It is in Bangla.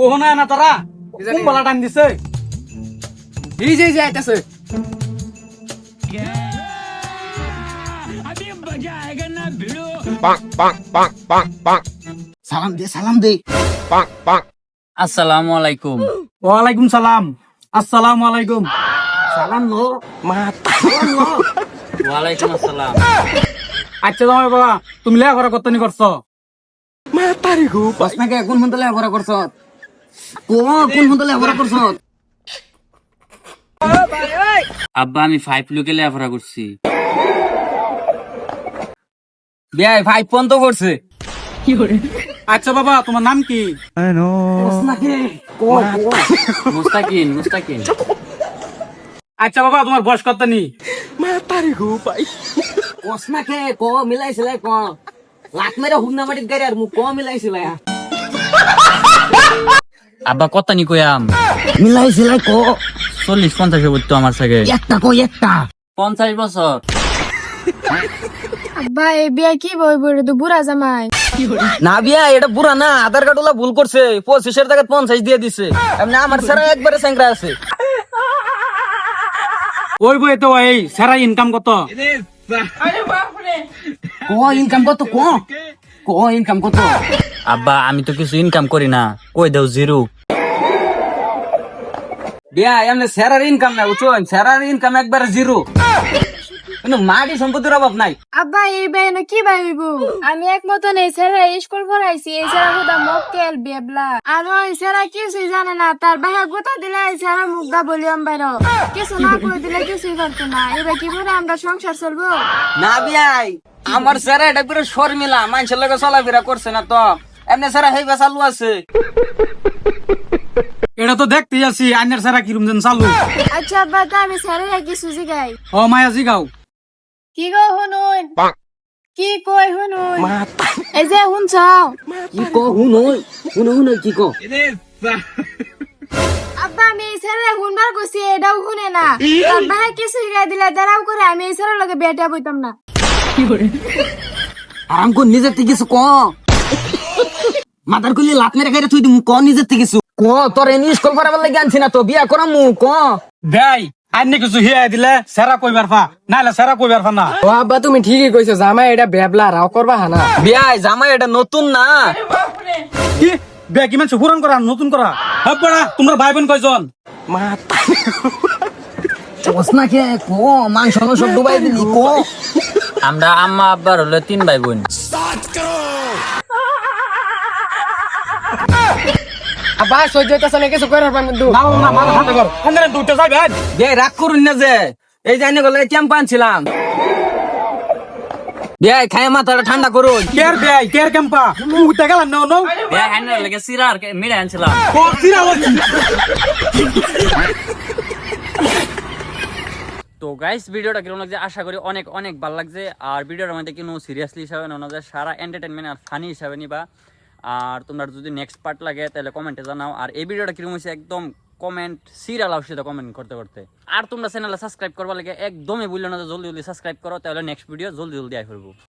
ওহ না না তারা কোন বালা টাইম দিছে এই যে আইতাছে সালাম দে আসসালামু আলাইকুম। ওয়ালাইকুম সালাম। আসসালামু আলাইকুম। সালাম নো ওয়ালাইকুম আসসালাম। আচ্ছা জামাই বাবা তুমি লেখাপড়া করতে নি করছো? আপনাকে কোন মন্তলে লেখাপড়া করছ কোন মন্তলে লেখাপড়া করছ আব্বা আমি 5 লোকে লেখাপড়া করছি। বিয়াই ভাই ফোন তো করছে আচ্ছা বাবা তোমার নাম কি? মুস্তাকিন। আচ্ছা বাবা তোমার বয়স কত নি? কসনাকে ক মিলাইছিলে ক লাখ মেরে হুন্না মাটির গাড়ি আর মু ক মিলাইছিলে আব্বা কত নি কয়াম? মিলাইছিলে ক 40-50 বছর তো আমার সাথে। একটা 50 বছর। আব্বা এই বিয়া কি বই বই তো বুড়া জামাই না বিয়া এটা পুরা না আধার কার্ড ওলা ভুল করছে 25 টাকা 50 দিয়ে দিছে এমনি আমার সারা একবারে স্যাংরা আছে ওই বই তো এই সারা ইনকাম কত? ক ইনকাম কত ক ইনকাম কত আব্বা আমি তো কিছু ইনকাম করি না, কই দাও জিরো। বিয়া এমনি স্যারার ইনকাম না বুঝছেন স্যারার ইনকাম একবারে জিরো কিন্তু মাটি সম্পত্তির অভাব নাই আব্বা এই বিয়া না কি ভাই হইব আমি একমত নেই ছেড়ে স্কুল পড়াইছি এই ছেড়া গোটা মক্কেল বেবলা আর ওই ছেড়া কিছুই জানে না তার ভাইয়া গোটা দিলে এই ছেড়া মুগ্ধা বলিয়াম বাইর কিছু না করে দিলে কিছুই করতো না এবার কি করে আমরা সংসার চলবো না বিয়াই আমার স্যারা এটা পুরো শর্মিলা মানুষের লগে চলাফেরা করছে না তো এমনি স্যারা হেই চালু আছে এটা তো দেখতেই আছি আইনের সারা কিরম যেন চালু। আচ্ছা আব্বা তা আমি ছেড়ে কিছু জিগাই ও মায়া জিগাও। কি গো শুনুন কি কই শুনুন এই যে শুনছ কি ক হুন কি ক আব্বা আমি এই ছেড়ে শুনবার কইছি এটাও শুনে না তার ভাই কিছু জিগাই দিলে দাঁড়াও করে আমি এই ছেড়ের লগে বেটা বইতাম না আরাম কর নিজের থেকে কিছু ক মাথার খুলি লাত মেরে খাইরে তুই ক নিজের থেকে কিছু ক তোর এনে স্কুল পড়াবার লাগি আনছি না তো বিয়া করাম ক ভাই আইনে কিছু হিয়া দিলে সেরা কইবার ফা নাইলে সেরা কইবার ফা না। ও আব্বা তুমি ঠিকই কইছো জামাই এটা বেবলা রাও করবা হানা বিয়াই জামাই এটা নতুন না কি বে কি মানুষ পুরান করা নতুন করা হব বড়া তোমরা ভাই বোন কয়জন? না কে ক মাংস সব ডুবাই দিলি ক আমরা আম্মা আব্বার হলো 3 ভাই বোন। আব্বা সহ্য হইতাছে না কিছু করার পাইম কিন্তু না না মাথা ঠান্ডা কর আন্দারে দুইটা যাই ভাই বিয়াই রাগ করুন না যে এই জানি গলে ক্যাম্প আনছিলাম বিয়াই খায় মাথাটা ঠান্ডা করুন কেয়ার ভাই কেয়ার ক্যাম্পা উঠে গেলাম না নো বে হ্যান্ডেল লাগে সিরা আর মিড়া আনছিলাম। কতিরা বলছি। তো গাইস ভিডিওটা কিরকম লাগছে আশা করি অনেক অনেক ভালো লাগছে। আর ভিডিওর মধ্যে কোনো সিরিয়াসলি হিসাবে না যায়, সারা এন্টারটেনমেন্ট আর ফানি হিসাবে নিবা। আর তোমরা যদি নেক্সট পার্ট লাগে তাহলে কমেন্টে জানাও। আর এই ভিডিওটা কিরকম হয়েছে একদম কমেন্ট সিরিয়াল অবশ্যই কমেন্ট করতে। আর তোমরা চ্যানেলে সাবস্ক্রাইব করবার লাগে একদমই ভুলো না, জলদি সাবস্ক্রাইব করো, তাহলে নেক্সট ভিডিও জলদি আই করবো।